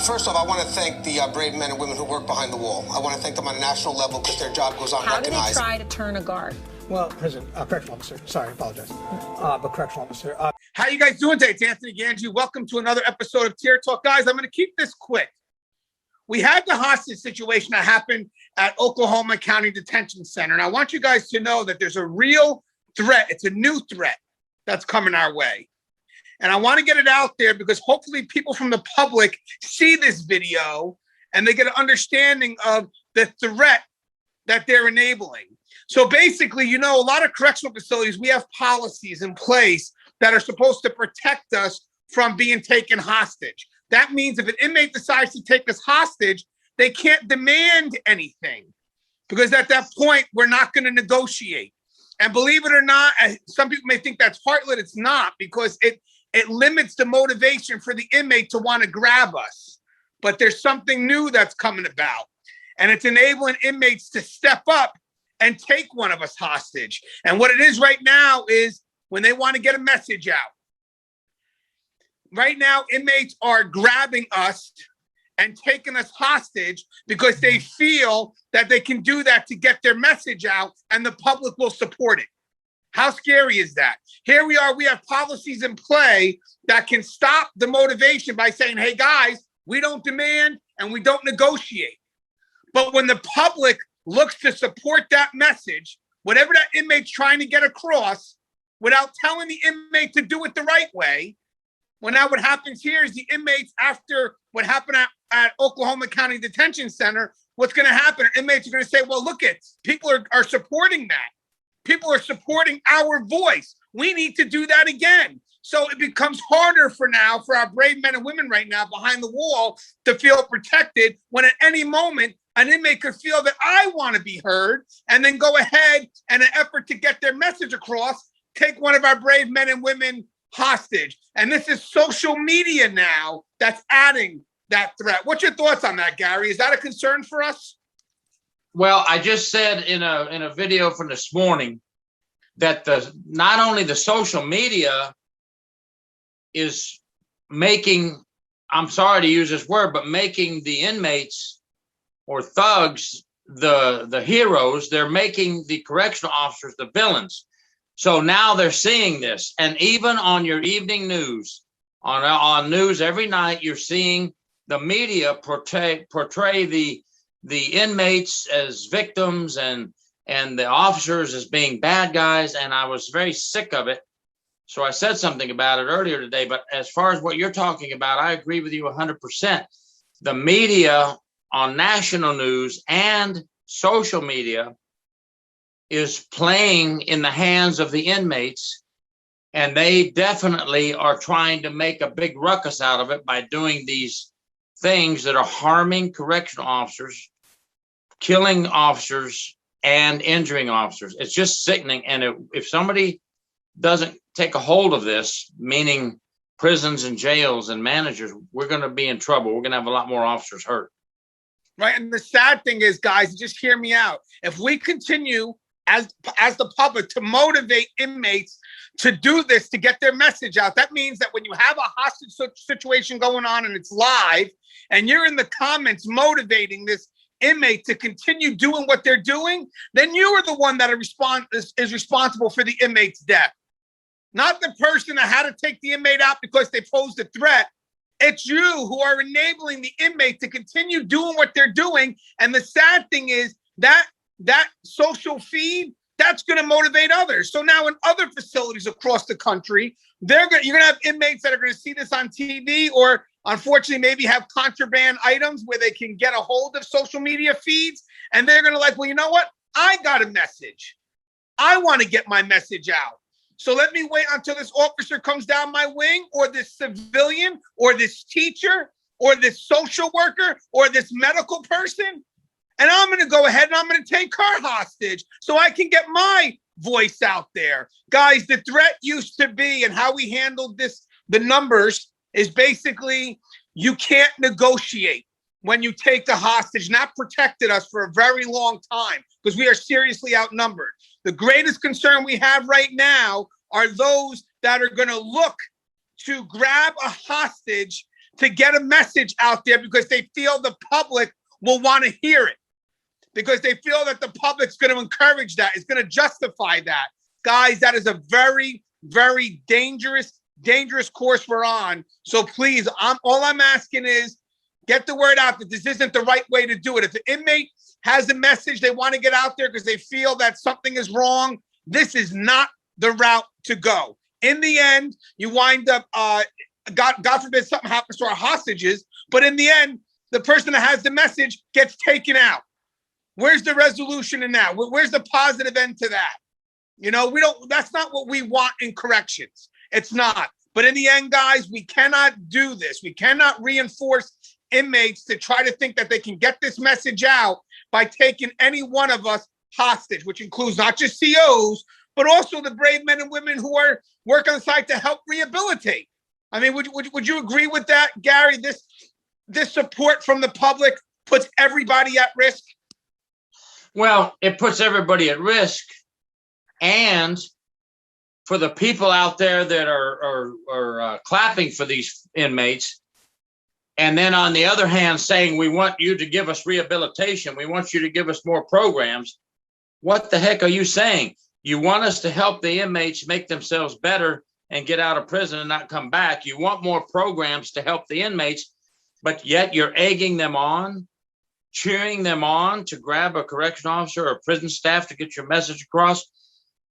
First off, I want to thank the brave men and women who work behind the wall. I want to thank them on a national level because their job goes unrecognized. How do they try to turn a guard? Well, correctional officer. Sorry, I apologize. But correctional officer. How you guys doing today? It's Anthony Gangi. Welcome to another episode of Tier Talk. Guys, I'm going to keep this quick. We had the hostage situation that happened at Oklahoma County Detention Center. And I want you guys to know that there's a real threat. It's a new threat that's coming our way. And I want to get it out there because hopefully people from the public see this video and they get an understanding of the threat that they're enabling. So basically, you know, a lot of correctional facilities, we have policies in place that are supposed to protect us from being taken hostage. That means if an inmate decides to take us hostage, they can't demand anything because at that point, we're not going to negotiate. And believe it or not, some people may think that's heartless. It's not, because it limits the motivation for the inmate to want to grab us. But there's something new that's coming about, and it's enabling inmates to step up and take one of us hostage. And what it is right now is when they want to get a message out. Right now, inmates are grabbing us and taking us hostage because they feel that they can do that to get their message out and the public will support it. How scary is that? Here we are, we have policies in play that can stop the motivation by saying, hey guys, we don't demand and we don't negotiate. But when the public looks to support that message, whatever that inmate's trying to get across, without telling the inmate to do it the right way, well, now what happens here is the inmates, after what happened at Oklahoma County Detention Center, what's going to happen? Inmates are going to say, well, look it, people are supporting that. People are supporting our voice. We need to do that again. So it becomes harder for our brave men and women right now behind the wall to feel protected when at any moment an inmate could feel that I want to be heard and then go ahead and an effort to get their message across, take one of our brave men and women hostage. And this is social media now that's adding that threat. What's your thoughts on that, Gary? Is that a concern for us? Well, I just said in a video from this morning that not only the social media is making, I'm sorry to use this word, but making the inmates or thugs the heroes, they're making the correctional officers the villains. So now they're seeing this, and even on your evening news, on news every night, you're seeing the media portray the inmates as victims and the officers as being bad guys. And I was very sick of it. So I said something about it earlier today. But as far as what you're talking about, I agree with you 100%. The media on national news and social media is playing in the hands of the inmates. And they definitely are trying to make a big ruckus out of it by doing these things that are harming correctional officers, killing officers, and injuring officers. It's just sickening. And if somebody doesn't take a hold of this, meaning prisons and jails and managers, we're going to be in trouble. We're going to have a lot more officers hurt. Right. And the sad thing is, guys, just hear me out. If we continue as the public to motivate inmates to do this, to get their message out, that means that when you have a hostage situation going on and it's live and you're in the comments motivating this inmate to continue doing what they're doing, then you are the one that is responsible for the inmate's death. Not the person that had to take the inmate out because they posed a threat. It's you who are enabling the inmate to continue doing what they're doing. And the sad thing is that social feed, that's going to motivate others. So now in other facilities across the country, you're going to have inmates that are going to see this on TV, or unfortunately maybe have contraband items where they can get a hold of social media feeds. And they're going to like, well, you know what? I got a message. I want to get my message out. So let me wait until this officer comes down my wing, or this civilian, or this teacher, or this social worker, or this medical person. And I'm going to go ahead and I'm going to take her hostage so I can get my voice out there. Guys, the threat used to be, and how we handled this, the numbers, is basically you can't negotiate when you take a hostage. And that protected us for a very long time because we are seriously outnumbered. The greatest concern we have right now are those that are going to look to grab a hostage to get a message out there because they feel the public will want to hear it, because they feel that the public's going to encourage that, it's going to justify that. Guys, that is a very, very dangerous course we're on. So please, all I'm asking is get the word out that this isn't the right way to do it. If the inmate has a message they want to get out there because they feel that something is wrong, this is not the route to go. In the end, you wind up, God forbid something happens to our hostages, but in the end, the person that has the message gets taken out. Where's the resolution in that? Where's the positive end to that? You know, that's not what we want in corrections. It's not. But in the end, guys, we cannot do this. We cannot reinforce inmates to try to think that they can get this message out by taking any one of us hostage, which includes not just COs, but also the brave men and women who are work on site to help rehabilitate. I mean, would you agree with that, Gary? This support from the public puts everybody at risk? Well, it puts everybody at risk. And for the people out there that are clapping for these inmates, and then on the other hand saying, we want you to give us rehabilitation, we want you to give us more programs, what the heck are you saying? You want us to help the inmates make themselves better and get out of prison and not come back. You want more programs to help the inmates, but yet you're egging them on, cheering them on to grab a correction officer or prison staff to get your message across.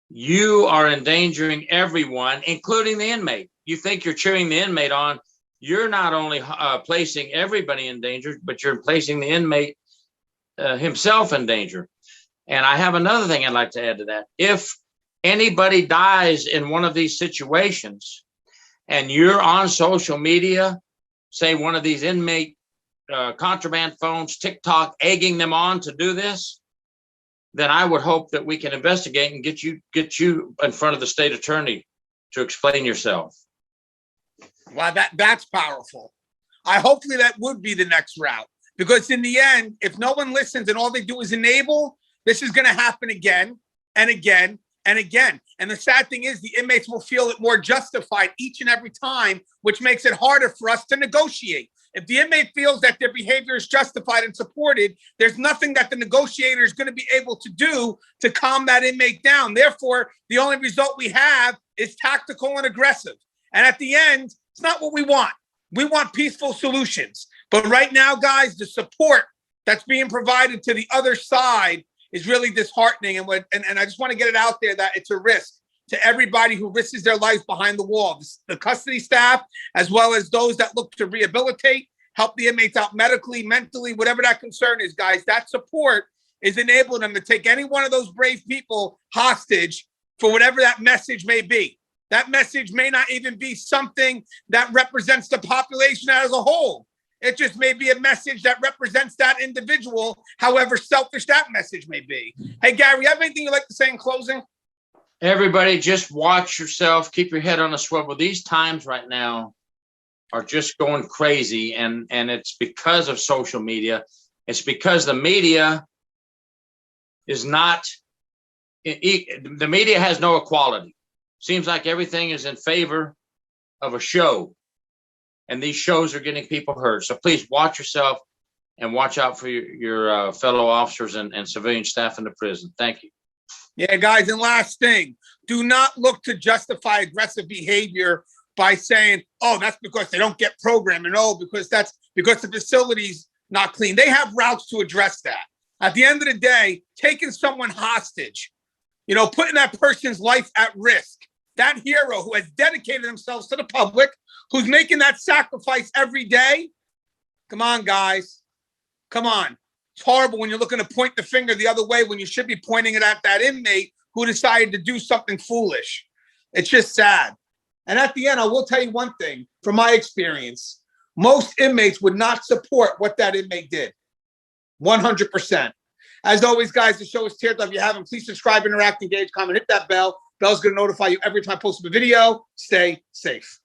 You are endangering everyone, including the inmate. You think you're cheering the inmate on. You're not only placing everybody in danger, but you're placing the inmate himself in danger. And I have another thing I'd like to add to that. If anybody dies in one of these situations and you're on social media, say one of these inmate contraband phones, TikTok, egging them on to do this, then I would hope that we can investigate and get you in front of the state attorney to explain yourself. Wow, that's powerful. Hopefully that would be the next route, because in the end, if no one listens and all they do is enable, this is going to happen again and again and again. And the sad thing is the inmates will feel it more justified each and every time, which makes it harder for us to negotiate. If the inmate feels that their behavior is justified and supported, there's nothing that the negotiator is going to be able to do to calm that inmate down. Therefore, the only result we have is tactical and aggressive. And at the end, it's not what we want. We want peaceful solutions. But right now, guys, the support that's being provided to the other side is really disheartening. And I just want to get it out there that it's a risk to everybody who risks their lives behind the wall, the custody staff, as well as those that look to rehabilitate, help the inmates out medically, mentally, whatever that concern is, guys. That support is enabling them to take any one of those brave people hostage for whatever that message may be. That message may not even be something that represents the population as a whole. It just may be a message that represents that individual, however selfish that message may be. Hey, Gary, you have anything you'd like to say in closing? Everybody, just watch yourself. Keep your head on a swivel. These times right now are just going crazy, and it's because of social media. It's because the media is not. The media has no equality. Seems like everything is in favor of a show, and these shows are getting people hurt. So please watch yourself and watch out for your fellow officers and civilian staff in the prison. Thank you. Yeah, guys, and last thing, do not look to justify aggressive behavior by saying, oh, that's because they don't get programming. Oh, because that's because the facility's not clean. They have routes to address that. At the end of the day, taking someone hostage, putting that person's life at risk, that hero who has dedicated themselves to the public, who's making that sacrifice every day. Come on, guys. Come on. It's horrible when you're looking to point the finger the other way when you should be pointing it at that inmate who decided to do something foolish. It's just sad. And at the end, I will tell you one thing from my experience. Most inmates would not support what that inmate did. 100%. As always, guys, the show is Teared Up. If you haven't, please subscribe, interact, engage, comment, hit that bell. Bell's going to notify you every time I post a video. Stay safe.